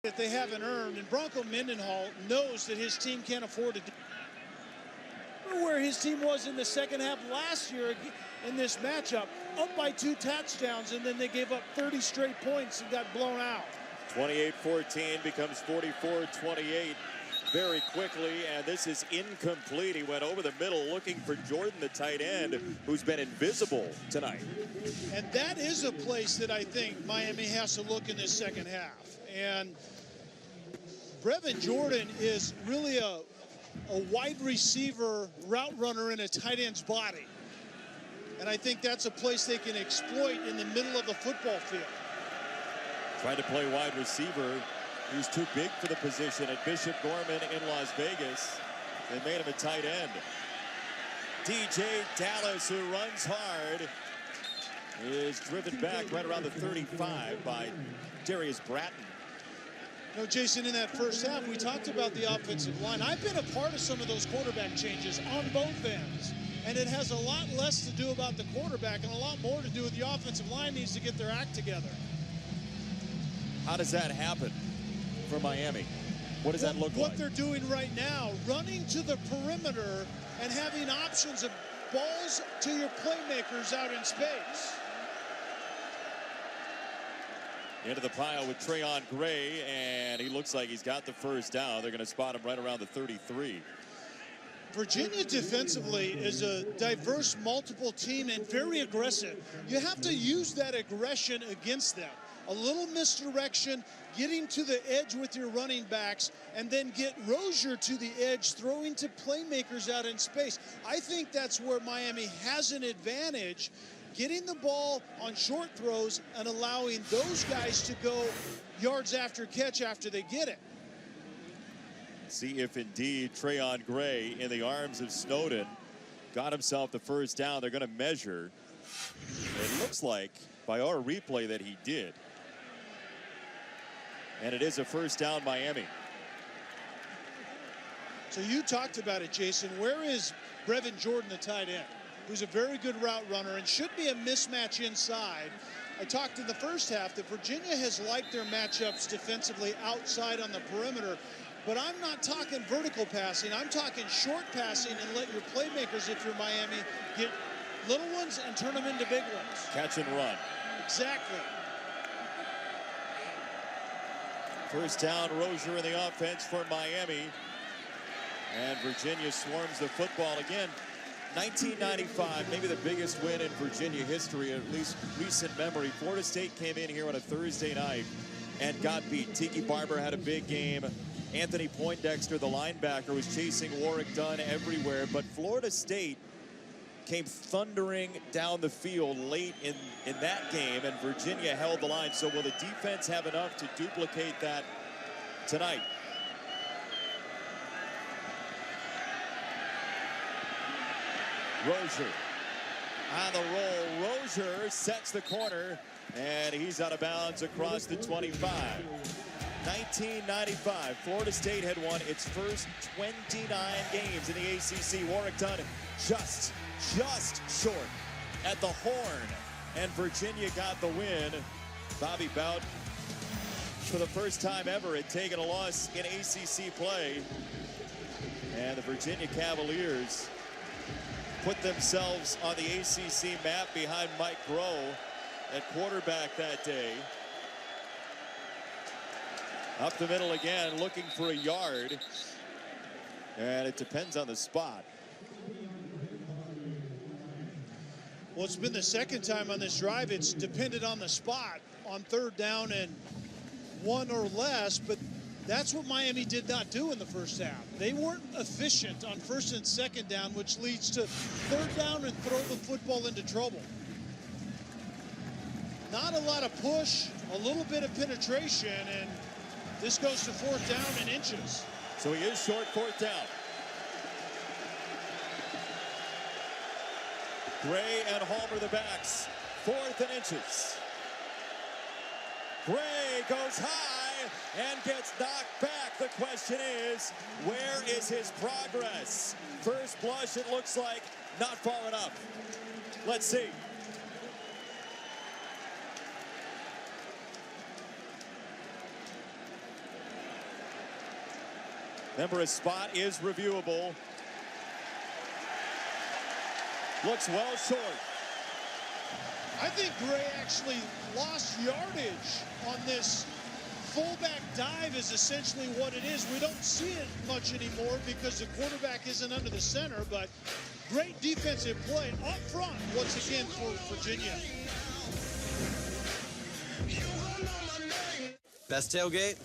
that they haven't earned, and Bronco Mendenhall knows that his team can't afford to do where his team was in the second half last year in this matchup, up by 2 touchdowns, and then they gave up 30 straight points and got blown out. 28-14 becomes 44-28 very quickly, and this is incomplete. He went over the middle looking for Jordan, the tight end, who's been invisible tonight. And that is a place that I think Miami has to look in this second half. And Brevin Jordan is really a wide receiver route runner in a tight end's body. And I think that's a place they can exploit in the middle of the football field. Tried to play wide receiver. He was too big for the position at Bishop Gorman in Las Vegas. They made him a tight end. DJ Dallas, who runs hard, is driven back right around the 35 by Darius Bratton. You know, Jason, in that first half, we talked about the offensive line. I've been a part of some of those quarterback changes on both ends. And it has a lot less to do about the quarterback and a lot more to do with the offensive line needs to get their act together. How does that happen for Miami? What does that look like? What they're doing right now, running to the perimeter and having options of balls to your playmakers out in space. Into the pile with Trayon Gray, and he looks like he's got the first down. They're going to spot him right around the 33. Virginia defensively is a diverse, multiple team and very aggressive. You have to use that aggression against them. A little misdirection, getting to the edge with your running backs, and then get Rozier to the edge, throwing to playmakers out in space. I think that's where Miami has an advantage, getting the ball on short throws and allowing those guys to go yards after catch after they get it. See if indeed Trayon Gray in the arms of Snowden got himself the first down. They're going to measure. It looks like by our replay that he did. And it is a first down, Miami. So you talked about it, Jason. Where is Brevin Jordan, the tight end, who's a very good route runner and should be a mismatch inside? I talked in the first half that Virginia has liked their matchups defensively outside on the perimeter. But I'm not talking vertical passing. I'm talking short passing and let your playmakers, if you're Miami, get little ones and turn them into big ones. Catch and run. Exactly. First down, Rozier in the offense for Miami. And Virginia swarms the football again. 1995, maybe the biggest win in Virginia history, at least recent memory. Florida State came in here on a Thursday night and got beat. Tiki Barber had a big game. Anthony Poindexter, the linebacker, was chasing Warwick Dunn everywhere, but Florida State came thundering down the field late in that game, and Virginia held the line. So will the defense have enough to duplicate that tonight? Rozier on the roll. Rozier sets the corner, and he's out of bounds across the 25. 1995, Florida State had won its first 29 games in the ACC. Warwick Dunn just short at the horn, and Virginia got the win. Bobby Bowden, for the first time ever, had taken a loss in ACC play, and the Virginia Cavaliers put themselves on the ACC map behind Mike Groh at quarterback that day. Up the middle again, looking for a yard. And it depends on the spot. Well, it's been the second time on this drive it's depended on the spot on third down and one or less, but that's what Miami did not do in the first half. They weren't efficient on first and second down, which leads to third down and throw the football into trouble. Not a lot of push, a little bit of penetration, and this goes to fourth down and inches. So he is short, fourth down. Gray and Homer the backs. Fourth and inches. Gray goes high and gets knocked back. The question is, where is his progress? First blush, it looks like not far enough. Let's see. Remember, a spot is reviewable. Looks well short. I think Gray actually lost yardage on this. Fullback dive is essentially what it is. We don't see it much anymore because the quarterback isn't under the center, but great defensive play up front once again for Virginia. Best tailgate?